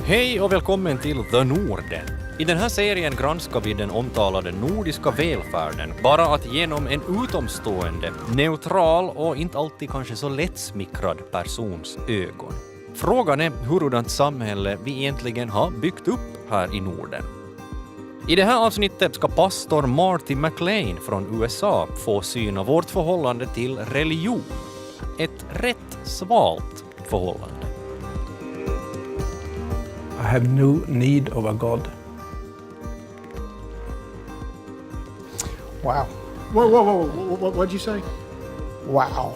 Hej och välkommen till The Norden. I den här serien granskar vi den omtalade nordiska välfärden bara att genom en utomstående, neutral och inte alltid kanske så lättsmickrad persons ögon. Frågan är hurdant samhälle vi egentligen har byggt upp här i Norden. I det här avsnittet ska pastor Marty McLain från USA få syna vårt förhållande till religion. Ett rätt svalt förhållande. I have no need of a God. Wow. Whoa. What'd you say? Wow.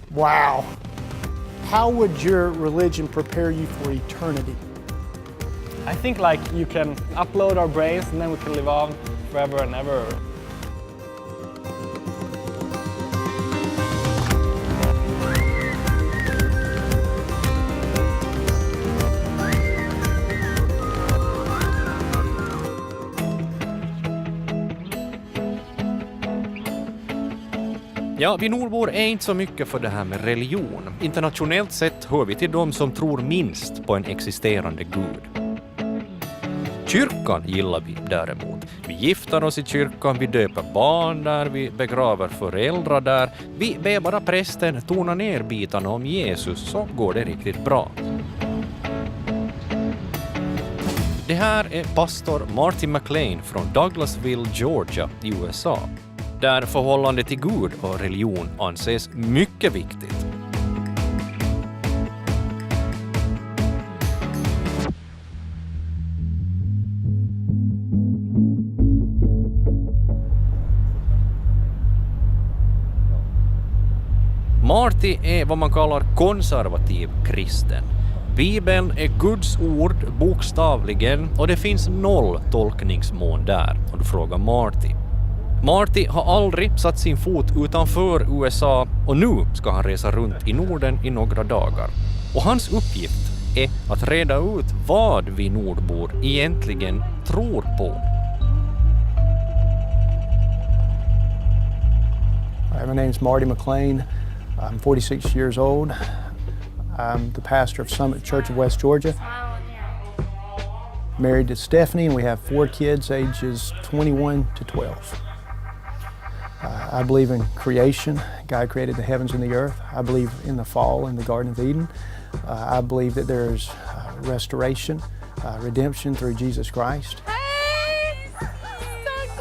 Wow. How would your religion prepare you for eternity? I think you can upload our brains and then we can live on forever and ever. Ja, vi nordbor är inte så mycket för det här med religion. Internationellt sett hör vi till dem som tror minst på en existerande gud. Kyrkan gillar vi däremot. Vi gifter oss i kyrkan, vi döper barn där, vi begraver föräldrar där. Vi ber bara prästen tona ner bitarna om Jesus så går det riktigt bra. Det här är pastor Marty McLain från Douglasville, Georgia i USA. Där förhållande till Gud och religion anses mycket viktigt. Marty är vad man kallar konservativ kristen. Bibeln är Guds ord bokstavligen och det finns 0 tolkningsmål där, om du frågar Marty. Marty har aldrig satt sin fot utanför USA och nu ska han resa runt i Norden i några dagar. Och hans uppgift är att reda ut vad vi nordbor egentligen tror på. Hi, my name is Marty McLain. I'm 46 years old. I'm the pastor of Summit Church of West Georgia. Married to Stephanie, and we have 4 kids ages 21 to 12. I believe in creation. God created the heavens and the earth. I believe in the fall in the Garden of Eden. I believe that there's restoration, redemption through Jesus Christ.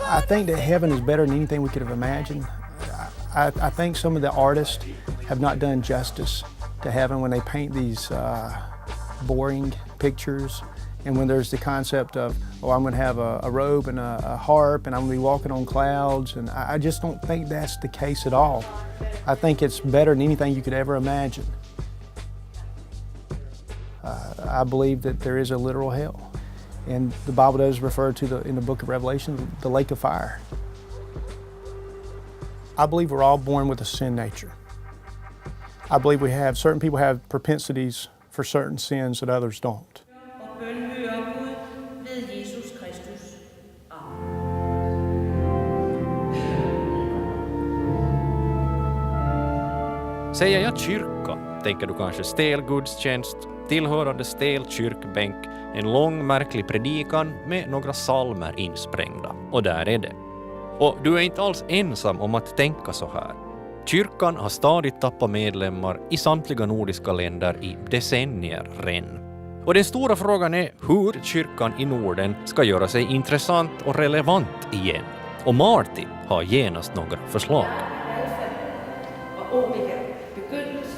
I think that heaven is better than anything we could have imagined. I think some of the artists have not done justice to heaven when they paint these boring pictures. And when there's the concept of, I'm going to have a robe and a harp and I'm going to be walking on clouds. And I just don't think that's the case at all. I think it's better than anything you could ever imagine. I believe that there is a literal hell. And the Bible does refer to, in the book of Revelation, the lake of fire. I believe we're all born with a sin nature. I believe certain people have propensities for certain sins that others don't. Säger jag kyrka, tänker du kanske stel gudstjänst, tillhörande stel kyrkbänk, en lång märklig predikan med några psalmer insprängda. Och där är det. Och du är inte alls ensam om att tänka så här. Kyrkan har stadigt tappat medlemmar i samtliga nordiska länder i decennier redan. Och den stora frågan är hur kyrkan i Norden ska göra sig intressant och relevant igen. Och Marty har genast några förslag.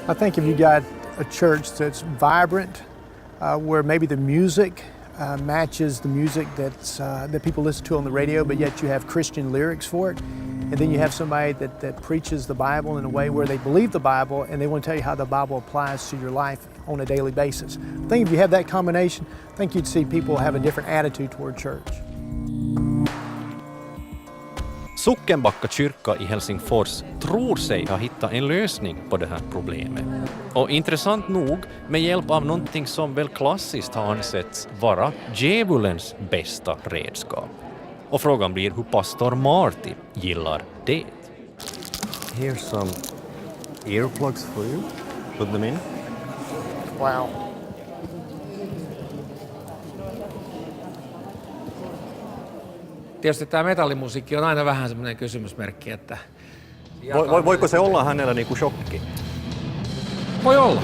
I think if you got a church that's vibrant, where maybe the music matches the music that people listen to on the radio, but yet you have Christian lyrics for it, and then you have somebody that preaches the Bible in a way where they believe the Bible and they want to tell you how the Bible applies to your life on a daily basis. I think if you have that combination, I think you'd see people have a different attitude toward church. Sockenbacka kyrka i Helsingfors tror sig ha hittat en lösning på det här problemet. Och intressant nog med hjälp av någonting som väl klassiskt har ansetts vara djävulens bästa redskap. Och frågan blir hur pastor Marty gillar det. Here's some earplugs for you. Put them in. Wow. Tietysti tämä metallimusiikki on aina vähän semmoinen kysymysmerkki, että... Voiko se olla hänellä niinku shokki? Voi olla.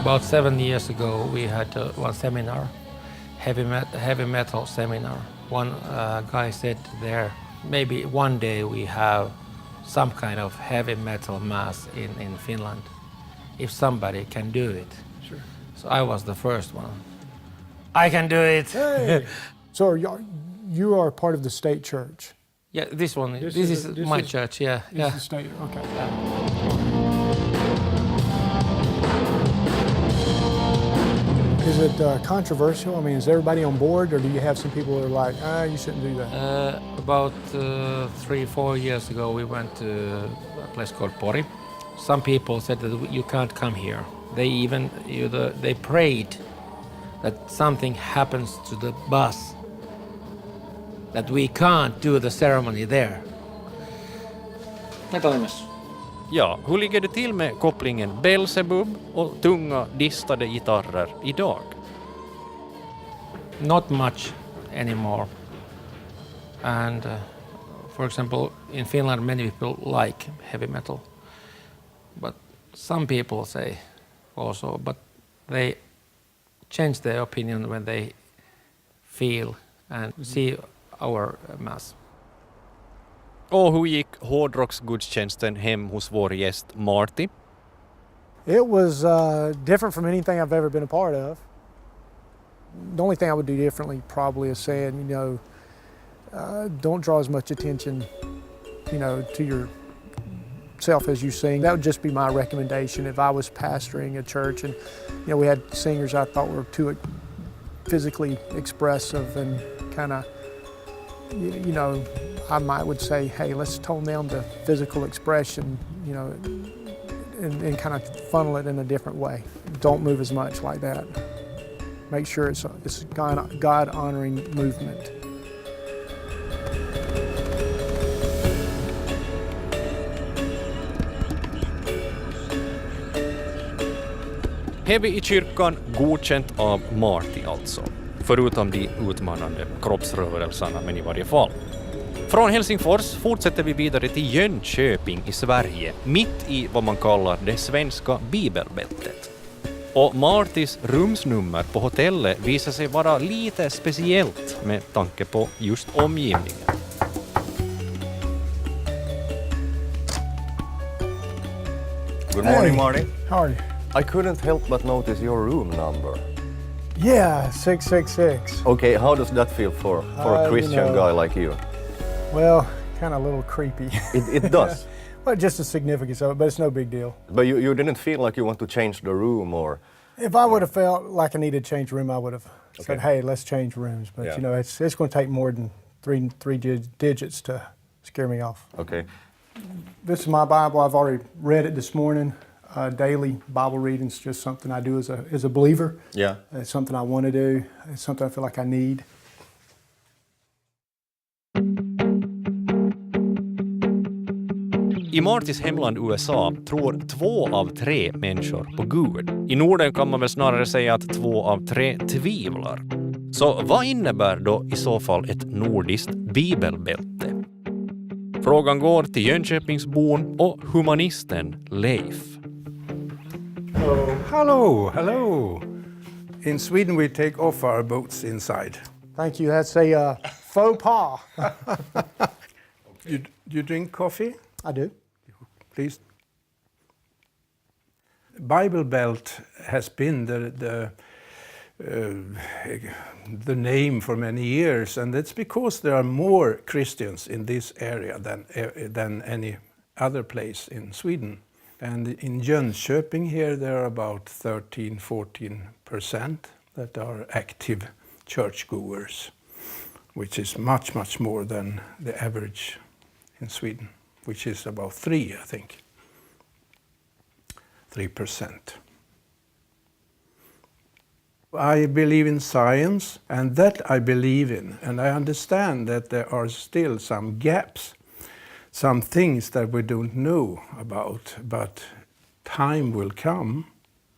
About 7 years ago, we had one seminar, heavy metal seminar. One guy said there, maybe one day we have some kind of heavy metal mass in Finland, if somebody can do it. Sure. So I was the first one. I can do it. Hey. So you are part of the state church? Yeah, this one. This is my church. Yeah, This yeah. is the state. Okay. Yeah. Is it controversial? I mean, is everybody on board, or do you have some people who are like, you shouldn't do that? About 3-4 years ago, we went to a place called Pori. Some people said that you can't come here. They even they prayed that something happens to the bus, that we can't do the ceremony there. Metallimessu. Ja, hur ligger det till med kopplingen Belzebub och tunga distade gitarrer idag? Not much anymore. And for example, in Finland, many people like heavy metal. But some people say also, but they change their opinion when they feel and see our mass. Och hur gick hårdrocksgudstjänsten hem hos vår gäst Marty? It was different from anything I've ever been a part of. The only thing I would do differently probably is saying, don't draw as much attention, to yourself as you sing. That would just be my recommendation if I was pastoring a church and, we had singers I thought were too physically expressive and kind of, I would say, hey, let's tone down the physical expression, and kind of funnel it in a different way. Don't move as much like that. Make sure it's a God-honoring movement. Heavy i kyrkan, godkänt av Marty alltså. Förutom de utmanande kroppsrörelserna, men i varje fall. Från Helsingfors fortsätter vi vidare till Jönköping i Sverige, mitt i vad man kallar det svenska bibelbältet. Och Martys rumsnummer på hotellet visar sig vara lite speciellt med tanke på just omgivningen. Good morning, Marty. How are you? I couldn't help but notice your room number. Yeah, 666. Okay, how does that feel for a Christian guy like you? Well, kind of a little creepy. It does. Well, just the significance of it, but it's no big deal. But you didn't feel like you want to change the room or... If I would have felt like I needed to change a room, I would have said, hey, let's change rooms. But, Yeah. it's going to take more than three digits to scare me off. Okay. This is my Bible. I've already read it this morning. Daily Bible reading is just something I do as a believer. Yeah. It's something I want to do. It's something I feel like I need. I Martys hemland USA tror 2 av 3 människor på Gud. I Norden kan man väl snarare säga att 2 av 3 tvivlar. Så vad innebär då i så fall ett nordiskt bibelbälte? Frågan går till Jönköpingsbon och humanisten Leif. Hello. In Sweden we take off our boats inside. Thank you. That's a faux pas. You drink coffee? I do. Please. Bible Belt has been the name for many years, and it's because there are more Christians in this area than any other place in Sweden. And in Jönköping here there are about 13-14% that are active churchgoers. which is much, much more than the average in Sweden, which is about 3, I think. 3%. I believe in science, and that I believe in, and I understand that there are still some gaps, some things that we don't know about, but time will come.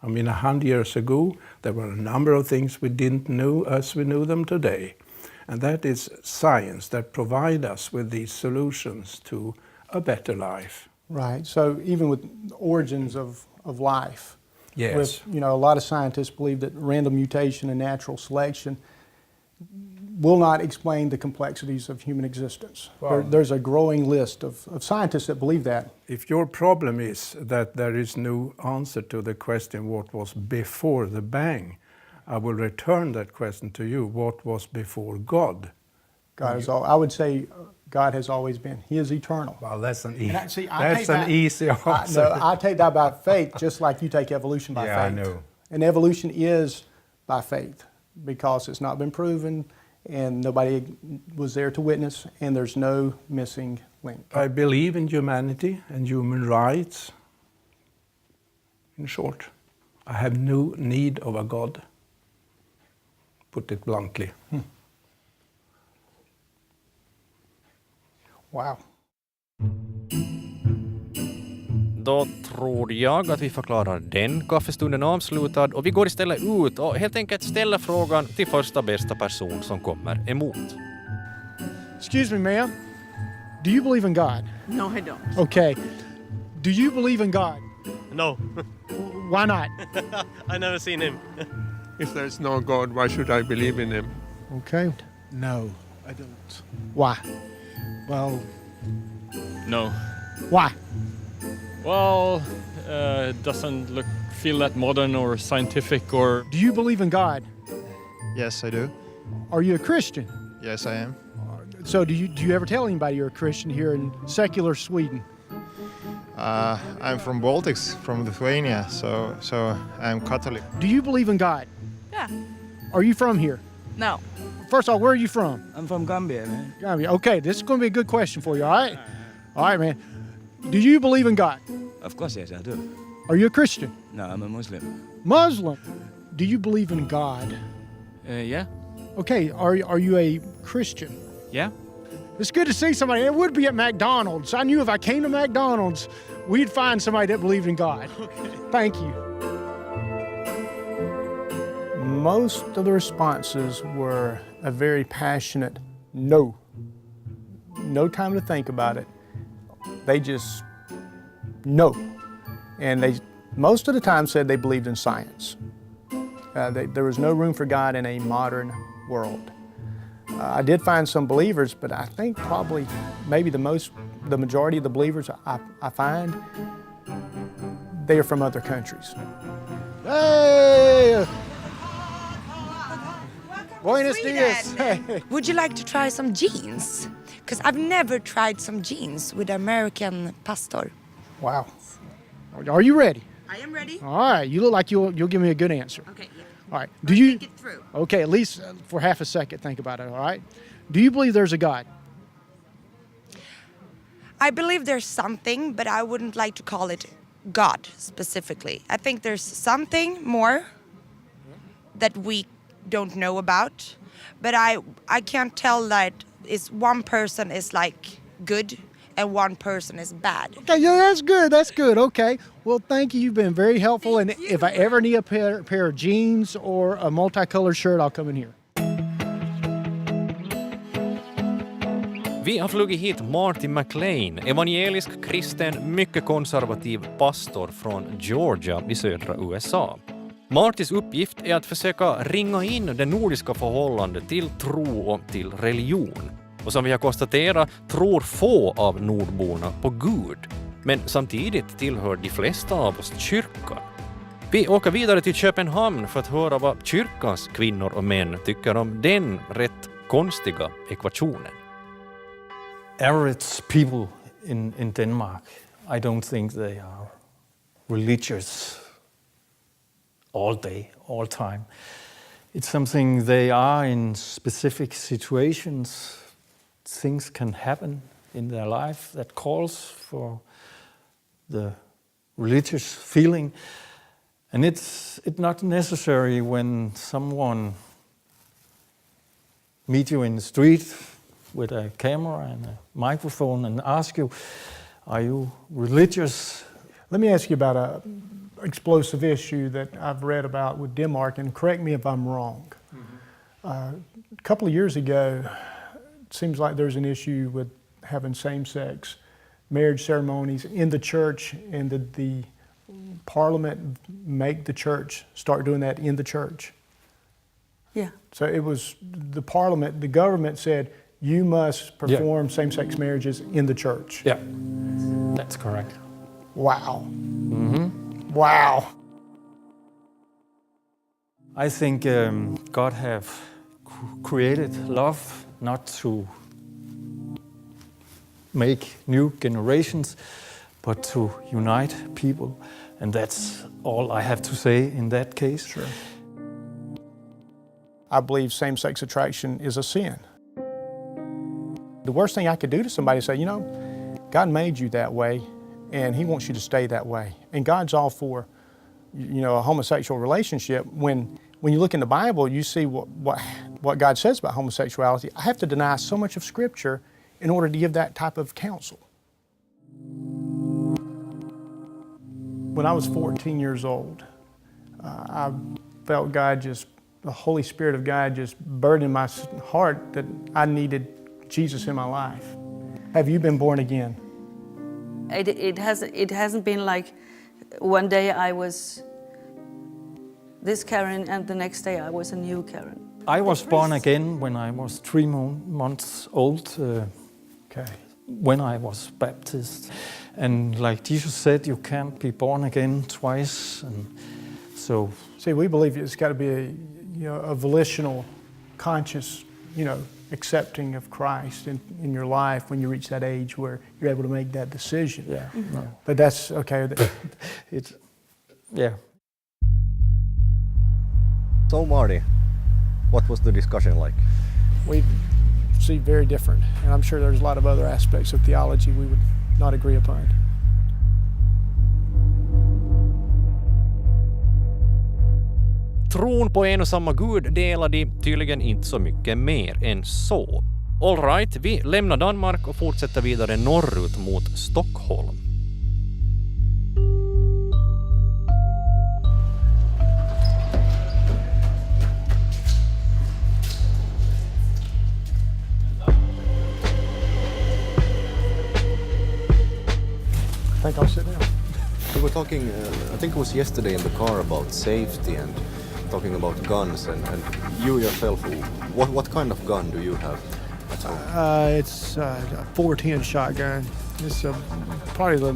I mean, 100 years ago, there were a number of things we didn't know as we know them today. And that is science that provides us with these solutions to a better life. Right. So even with origins of life, Yes. with, a lot of scientists believe that random mutation and natural selection will not explain the complexities of human existence. Wow. There's a growing list of scientists that believe that. If your problem is that there is no answer to the question what was before the bang, I will return that question to you. What was before God? God is all. I would say God has always been. He is eternal. Well, that's an easy, easy answer. I take that by faith, just like you take evolution by faith. Yeah, I know. And evolution is by faith because it's not been proven and nobody was there to witness and there's no missing link. I believe in humanity and human rights. In short, I have no need of a God. Put it bluntly. Wow. Då tror jag att vi förklarar den kaffestunden avslutad och vi går istället ut och helt enkelt ställer frågan till första bästa person som kommer emot. Excuse me, ma'am. Do you believe in God? No, I don't. Okay. Do you believe in God? No, Why not? I never seen him. If there's no God, why should I believe in him? Okay. No, I don't. Why? Well, No. Why? Well, it doesn't feel that modern or scientific or... Do you believe in God? yes, I do. Are you a Christian? Yes, I am. So do you ever tell anybody you're a Christian here in secular Sweden? I'm from Baltics, from Lithuania, so I'm Catholic. Do you believe in God? Yeah. Are you from here? No. First of all, where are you from? I'm from Gambia, man. Gambia. Okay, this is going to be a good question for you, all right? All right, man. Do you believe in God? Of course, yes, I do. Are you a Christian? No, I'm a Muslim. Muslim. Do you believe in God? Yeah. Okay, are you a Christian? Yeah. It's good to see somebody. It would be at McDonald's. I knew if I came to McDonald's, we'd find somebody that believed in God. Okay. Thank you. Most of the responses were a very passionate no. No time to think about it. They just no. And they most of the time said they believed in science. There was no room for God in a modern world. I did find some believers, but I think probably maybe the majority of the believers I find, they are from other countries. Hey! Buenos dias. Would you like to try some jeans? Because I've never tried some jeans with American pastor. Wow. Are you ready? I am ready. All right. You look like you'll give me a good answer. Okay. Yeah. All right. Let's think it through. Okay, at least for half a second, think about it, all right? Do you believe there's a God? I believe there's something, but I wouldn't like to call it God specifically. I think there's something more that we don't know about, but I can't tell that one person is like good and one person is bad. Okay, yeah, that's good, okay. Well, thank you, you've been very helpful, and if I ever need a pair of jeans or a multicolored shirt, I'll come in here. Vi har flugit hit Marty McLain, evangelisk kristen, mycket konservativ pastor från Georgia i södra USA. Martys uppgift är att försöka ringa in det nordiska förhållandet till tro och till religion. Och som vi har konstaterat tror få av nordborna på Gud. Men samtidigt tillhör de flesta av oss kyrkan. Vi åker vidare till Köpenhamn för att höra vad kyrkans kvinnor och män tycker om den rätt konstiga ekvationen. Average people in Denmark, I don't think they are religious all day, all time. It's something they are in specific situations. Things can happen in their life that calls for the religious feeling. And it's not necessary when someone meet you in the street with a camera and a microphone and ask you, are you religious? Let me ask you about an explosive issue that I've read about with Denmark, and correct me if I'm wrong. A couple of years ago, it seems like there's an issue with having same-sex marriage ceremonies in the church, and did the parliament make the church start doing that in the church? Yeah. So it was the parliament, the government said, you must perform same-sex marriages in the church. Yeah, that's correct. Wow. Mm-hmm. Wow. I think God have created love not to make new generations, but to unite people. And that's all I have to say in that case. Sure. I believe same-sex attraction is a sin. The worst thing I could do to somebody is say, you know, God made you that way, and He wants you to stay that way. And God's all for, you know, a homosexual relationship. When you look in the Bible, you see what God says about homosexuality. I have to deny so much of Scripture in order to give that type of counsel. When I was 14 years old, I felt the Holy Spirit of God just burdened my heart that I needed Jesus in my life. Have you been born again? It hasn't been like one day I was this Karen and the next day I was a new Karen. I was born again when I was 3 months old, when I was baptized. And like Jesus said, you can't be born again twice. And so, see, we believe it's got to be a volitional, conscious, accepting of Christ in your life when you reach that age where you're able to make that decision. Yeah. Mm-hmm. No. But that's okay. Yeah. So Marty, what was the discussion like? We see very different, and I'm sure there's a lot of other aspects of theology we would not agree upon. Tron på en och samma Gud delar de tydligen inte så mycket mer än så. All right, vi lämnar Danmark och fortsätter vidare norrut mot Stockholm. I think I'll sit down. We were talking, I think it was yesterday in the car, about safety and talking about guns, and you yourself, what kind of gun do you have at home? It's a 410 shotgun. It's probably the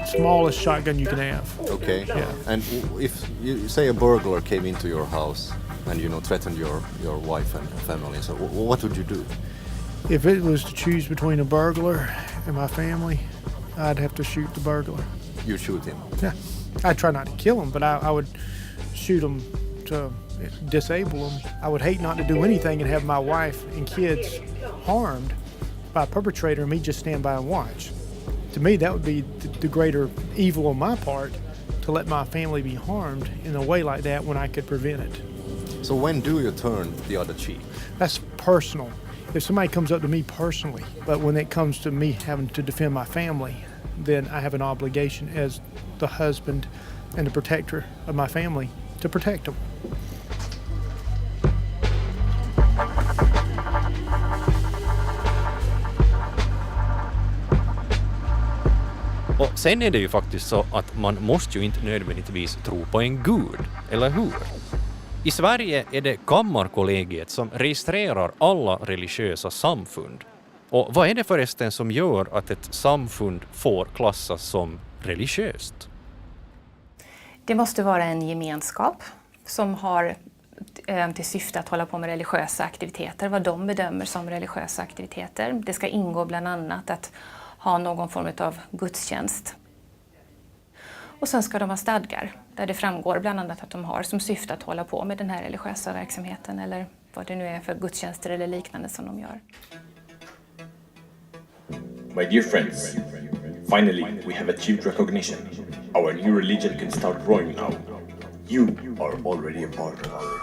smallest shotgun you can have. Okay. Yeah. And if you say a burglar came into your house and threatened your wife and family, so what would you do? If it was to choose between a burglar and my family, I'd have to shoot the burglar. You shoot him? Yeah. I'd try not to kill him, but I would shoot him to disable him. I would hate not to do anything and have my wife and kids harmed by a perpetrator and me just stand by and watch. To me, that would be the greater evil on my part, to let my family be harmed in a way like that when I could prevent it. So when do you turn the other cheek? That's personal. If somebody comes up to me personally, but when it comes to me having to defend my family, then I have an obligation as the husband and the protector of my family to protect them. Och sen är det ju faktiskt så att man måste ju inte nödvändigtvis tro på en gud, eller hur? I Sverige är det Kammarkollegiet som registrerar alla religiösa samfund. Och vad är det förresten som gör att ett samfund får klassas som religiöst? Det måste vara en gemenskap som har till syfte att hålla på med religiösa aktiviteter, vad de bedömer som religiösa aktiviteter. Det ska ingå bland annat att ha någon form av gudstjänst. Och sen ska de ha stadgar där det framgår bland annat att de har som syfte att hålla på med den här religiösa verksamheten eller vad det nu är för gudstjänster eller liknande som de gör. My dear friends, finally we have achieved recognition. Our new religion can start growing now. You are already a part of our religion.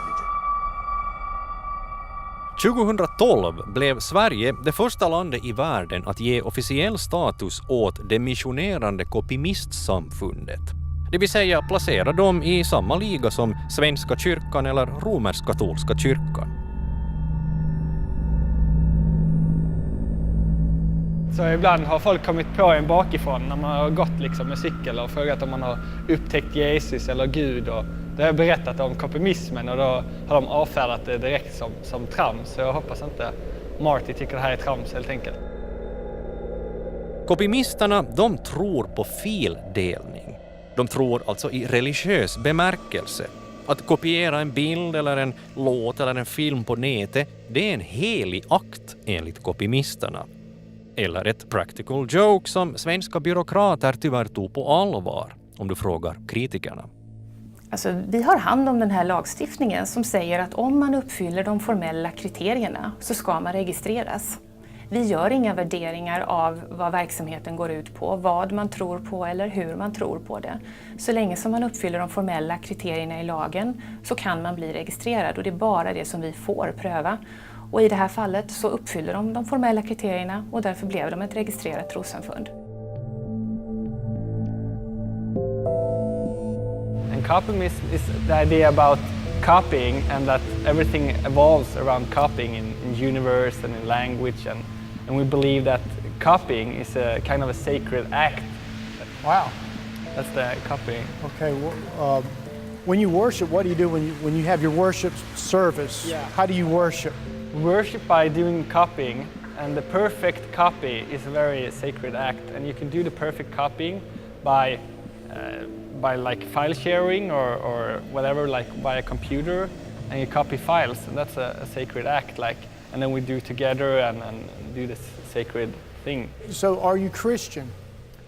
2012 blev Sverige det första landet i världen att ge officiell status åt det missionerande kopimistsamfundet. Det vill säga placera dem i samma liga som Svenska kyrkan eller romersk-katolska kyrkan. Så ibland har folk kommit på en bakifrån när man har gått liksom med cykel och frågat om man har upptäckt Jesus eller Gud. Och då har jag berättat om kopimismen och då har de avfärdat det direkt som trams. Så jag hoppas inte Marty tycker det här är trams helt enkelt. Kopimisterna, de tror på fildelning. De tror alltså i religiös bemärkelse. Att kopiera en bild eller en låt eller en film på nätet, det är en helig akt enligt kopimisterna. Eller ett practical joke som svenska byråkrater tyvärr tog på allvar, om du frågar kritikerna. Alltså, vi har hand om den här lagstiftningen som säger att om man uppfyller de formella kriterierna så ska man registreras. Vi gör inga värderingar av vad verksamheten går ut på, vad man tror på eller hur man tror på det. Så länge som man uppfyller de formella kriterierna i lagen så kan man bli registrerad och det är bara det som vi får pröva. Och i det här fallet så uppfyller de formella kriterierna och därför blev de ett registrerat trossamfund. And copimism is the idea about copying and that everything evolves around copying in universe and in language and we believe that copying is a kind of a sacred act. Wow. That's the copying. Okay, well, when you worship, what do you do when you have your worship service? Yeah. How do you worship? Worship by doing copying, and the perfect copy is a very sacred act, and you can do the perfect copying by like file sharing or whatever, like by a computer, and you copy files, and that's a sacred act, like, and then we do together and do this sacred thing. So are you Christian?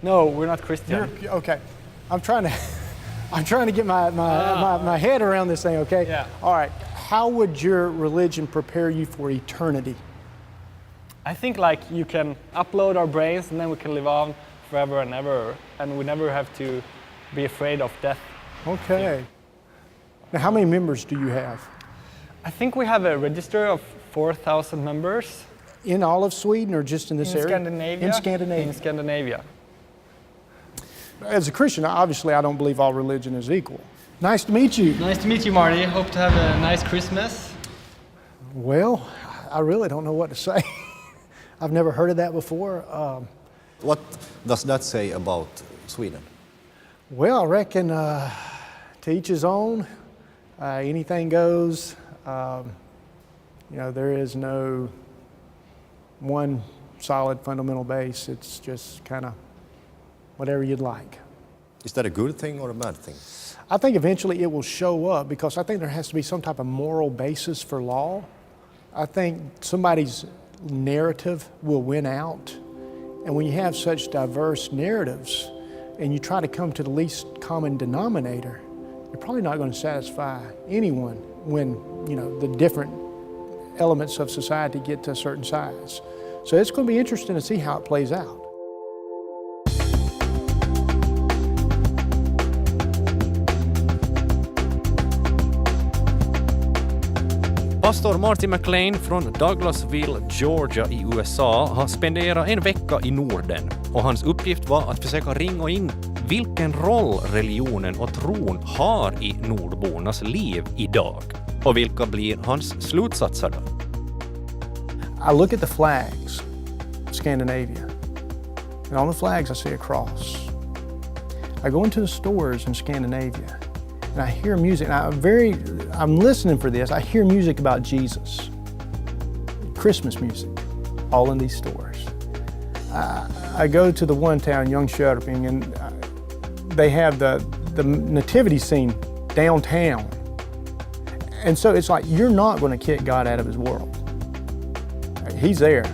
No, we're not Christian. Okay, I'm trying to get my head around this thing, okay? Yeah. All right. How would your religion prepare you for eternity? I think like you can upload our brains and then we can live on forever and ever, and we never have to be afraid of death. Okay. Yeah. Now, how many members do you have? I think we have a register of 4,000 members. In all of Sweden or just in this area? Scandinavia. In Scandinavia. In Scandinavia. As a Christian, obviously I don't believe all religion is equal. Nice to meet you. Nice to meet you, Marty. Hope to have a nice Christmas. Well, I really don't know what to say. I've never heard of that before. What does that say about Sweden? Well, I reckon to each his own. Anything goes. You know, there is no one solid fundamental base. It's just kind of whatever you'd like. Is that a good thing or a bad thing? I think eventually it will show up because I think there has to be some type of moral basis for law. I think somebody's narrative will win out. And when you have such diverse narratives and you try to come to the least common denominator, you're probably not going to satisfy anyone when, you know, the different elements of society get to a certain size. So it's going to be interesting to see how it plays out. Pastor Marty McLain från Douglasville, Georgia i USA har spenderat en vecka i Norden och hans uppgift var att försöka ringa in vilken roll religionen och tron har i nordbornas liv idag och vilka blir hans slutsatser då. I look at the flags of Scandinavia, and on the flags I see a cross. I go into the stores in Scandinavia and I hear music, and I'm listening for this. I hear music about Jesus, Christmas music, all in these stores. I go to the one town, Jönköping, and they have the nativity scene downtown. And so it's like, you're not going to kick God out of his world. He's there.